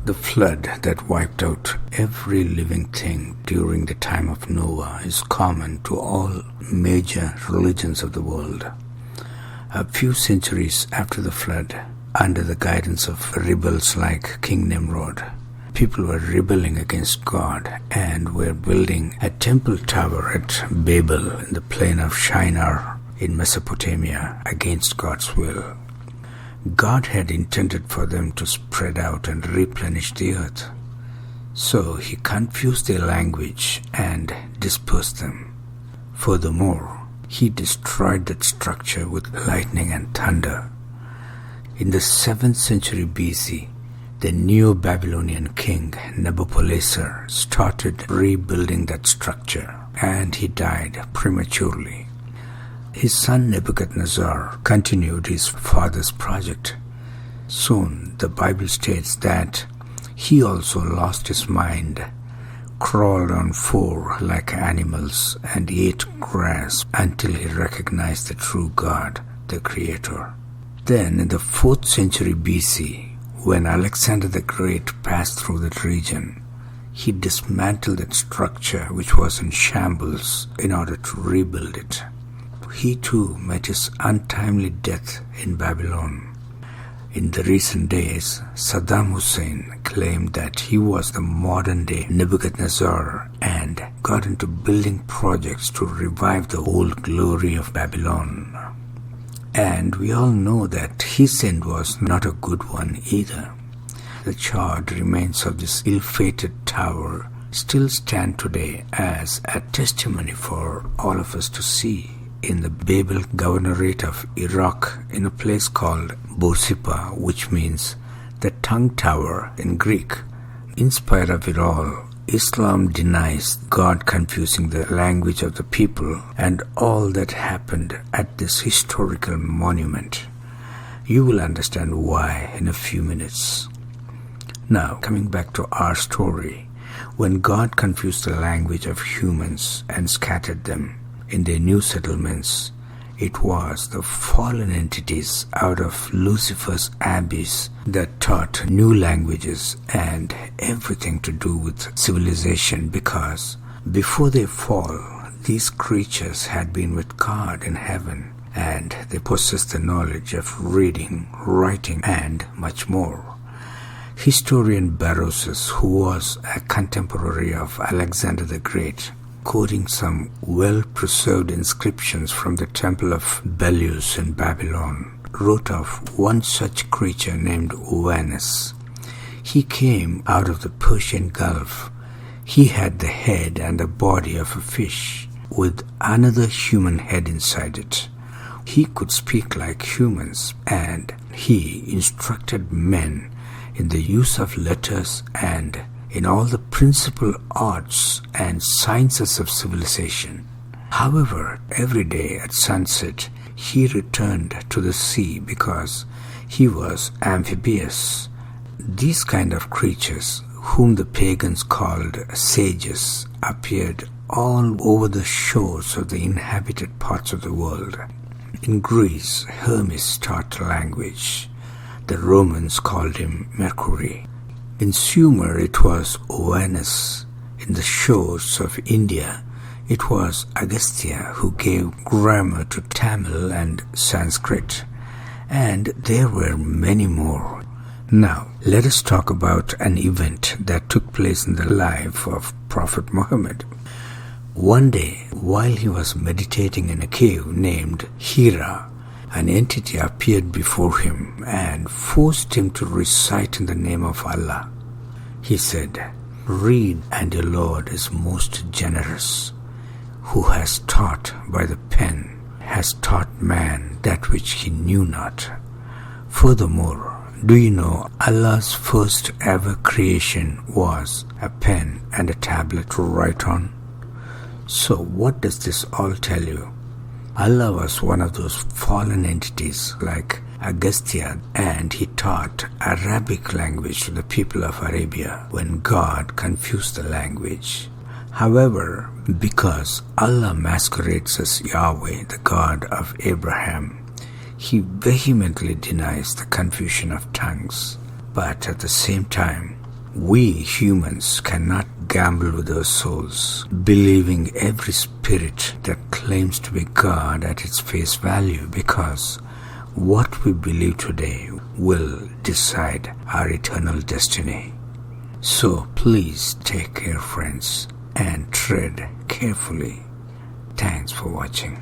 The flood that wiped out every living thing during the time of Noah is common to all major religions of the world. A few centuries after the flood, under the guidance of rebels like King Nimrod, people were rebelling against God and were building a temple tower at Babel in the plain of Shinar in Mesopotamia against God's will. God had intended for them to spread out and replenish the earth. So he confused their language and dispersed them. Furthermore, he destroyed that structure with lightning and thunder. In the 7th century BC, the Neo-Babylonian king Nabopolassar started rebuilding that structure, and he died prematurely. His son Nebuchadnezzar continued his father's project. Soon the Bible states that he also lost his mind, crawled on 4 like animals, and ate grass until he recognized the true God, the Creator. Then in the 4th century BC, when Alexander the Great passed through that region, he dismantled that structure which was in shambles in order to rebuild it. He too met his untimely death in Babylon. In the recent days, Saddam Hussein claimed that he was the modern-day Nebuchadnezzar and got into building projects to revive the old glory of Babylon. And we all know that his end was not a good one either. The charred remains of this ill-fated tower still stand today as a testimony for all of us to see in the Babel Governorate of Iraq in a place called Borsippa, which means the tongue tower in Greek. In spite of it all, Islam denies God confusing the language of the people and all that happened at this historical monument. You will understand why in a few minutes. Now, coming back to our story, when God confused the language of humans and scattered them in their new settlements, it was the fallen entities out of Lucifer's abyss that taught new languages and everything to do with civilization, because before their fall, these creatures had been with God in heaven and they possessed the knowledge of reading, writing, and much more. Historian Berosus, who was a contemporary of Alexander the Great, quoting some well-preserved inscriptions from the temple of Belus in Babylon, wrote of one such creature named Uranus. He came out of the Persian Gulf. He had the head and the body of a fish, with another human head inside it. He could speak like humans, and he instructed men in the use of letters and in all the principal arts and sciences of civilization. However, every day at sunset, he returned to the sea because he was amphibious. These kind of creatures, whom the pagans called sages, appeared all over the shores of the inhabited parts of the world. In Greece, Hermes taught language. The Romans called him Mercury. In Sumer, it was Uranus. In the shores of India, it was Agastya who gave grammar to Tamil and Sanskrit. And there were many more. Now, let us talk about an event that took place in the life of Prophet Muhammad. One day, while he was meditating in a cave named Hira, an entity appeared before him and forced him to recite in the name of Allah. He said, "Read, and your Lord is most generous, who has taught by the pen, has taught man that which he knew not. Furthermore, do you know Allah's first ever creation was a pen and a tablet to write on?" So what does this all tell you? Allah was one of those fallen entities like Agastya, and he taught Arabic language to the people of Arabia when God confused the language. However, because Allah masquerades as Yahweh, the God of Abraham, he vehemently denies the confusion of tongues. But at the same time, We humans cannot gamble with our souls, believing every spirit that claims to be God at its face value, because what we believe today will decide our eternal destiny. So please take care, friends, and tread carefully. Thanks for watching.